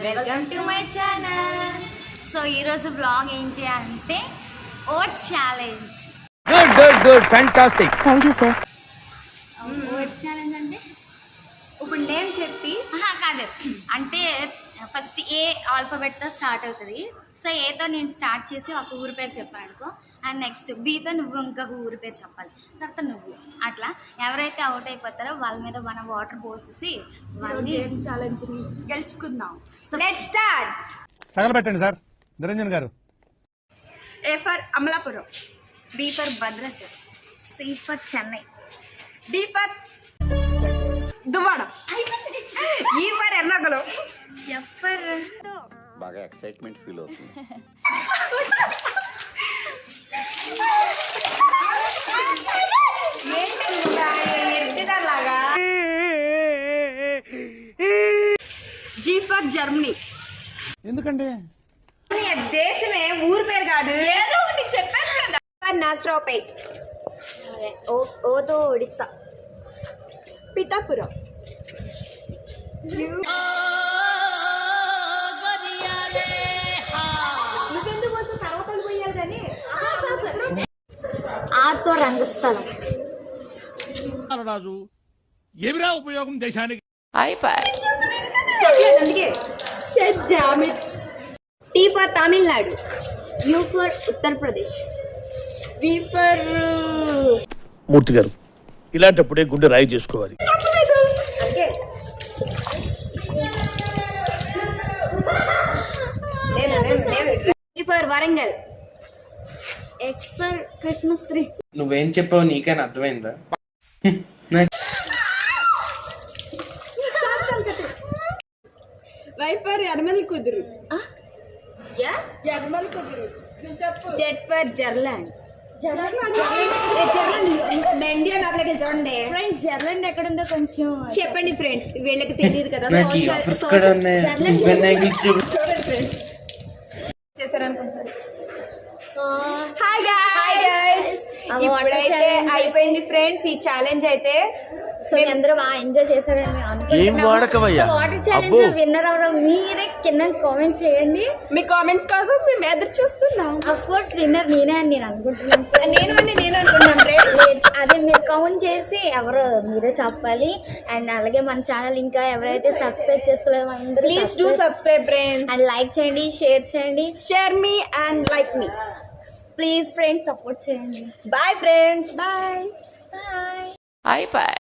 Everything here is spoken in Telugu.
Welcome to my channel. So ఈరోజు బ్లాగ్ ఏంటి అంటే oats challenge. Good fantastic. Thank you sir. Oats challenge అంటే ఇప్పుడు నేమ్ చెప్పి కాదు అంటే ఫస్ట్ ఏ ఆల్ఫాబెట్తో స్టార్ట్ అవుతుంది. సో ఏతో నేను స్టార్ట్ చేసి ఒక ఊరి పేరు చెప్పాను అనుకో, అండ్ నెక్స్ట్ బీతో నువ్వు ఇంకొక ఊరి పేరు చెప్పాలి, తర్వాత నువ్వు అట్లా ఎవరైతే అవుట్ అయిపోతారో వాళ్ళ మీద మనం వాటర్ పోసేసి వాళ్ళని ఛాలెంజ్ని గెలుచుకుందాం. So let start. తగలబెట్టండి సార్ నిరంజన్ గారు. A for Amalapuram, B for Bhadrachalam, C for Chennai, D for Duvvada, E for Ernakulam, F for బాగా ఎక్సైట్మెంట్ ఫీల్ అవుతుంది. G for Germany. ఎందుకండి దేశమే ఊరి పేరు కాదు, ఏదో ఒకటి చెప్పాను కదా. నస్రాపేట్, ఓతో ఒడిస్సా, పిఠాపురం, ఆతో రంగస్థలం, రాజు ఏమిరా ఉపయోగం దేశానికి. T for Tamil Nadu, U for Uttar Pradesh, V for Murthy గారు ఇలాంటప్పుడే గుండె రాయి చేసుకోవాలి. T for Warangal, X for Christmas tree, నువ్వేం చెప్పావు నీకైనా అర్థమైందా? వై ఫర్ యనమల కుదురు, యనమల కుదురు. నువ్వు చెప్పు. జెడ్ ఫర్ జర్లాండ్. ఫ్రెండ్స్ జర్లాండ్ ఎక్కడుందో కొంచెం చెప్పండి ఫ్రెండ్స్, వీళ్ళకి తెలియదు కదా. నాకు ఈ ఆఫర్స్ కూడా ఉన్నాయి. నువ్వే నాకు ఇచ్చేవు. హాయ్ గైస్, ఇప్పుడైతే అయిపోయింది ఫ్రెండ్స్ ఈ ఛాలెంజ్ అయితే. సో మీ అందరూ బాగా ఎంజాయ్ చేశారని ఏం వాడకవయ్యా? వాటర్ ఛాలెంజ్ విన్నర్ అవడం మీరే కింద కామెంట్ చేయండి. మీ కామెంట్స్ కోసం మేము ఎదురు చూస్తున్నాం. ఆఫ్ కోర్స్ విన్నర్ నేనే అని నేను అనుకుంటున్నాను. నేను అనుకున్నాను. అదే మీరు కౌంట్ చేసి ఎవరో మీరే చెప్పాలి. అండ్ అలాగే మన ఛానల్ ఇంకా ఎవరైతే సబ్స్క్రైబ్ చేసుకోలేదు అందరూ please do subscribe friends. And like చేయండి, షేర్ చేయండి. Share me and like me. Please friends support చేయండి. Bye friends. Bye bye.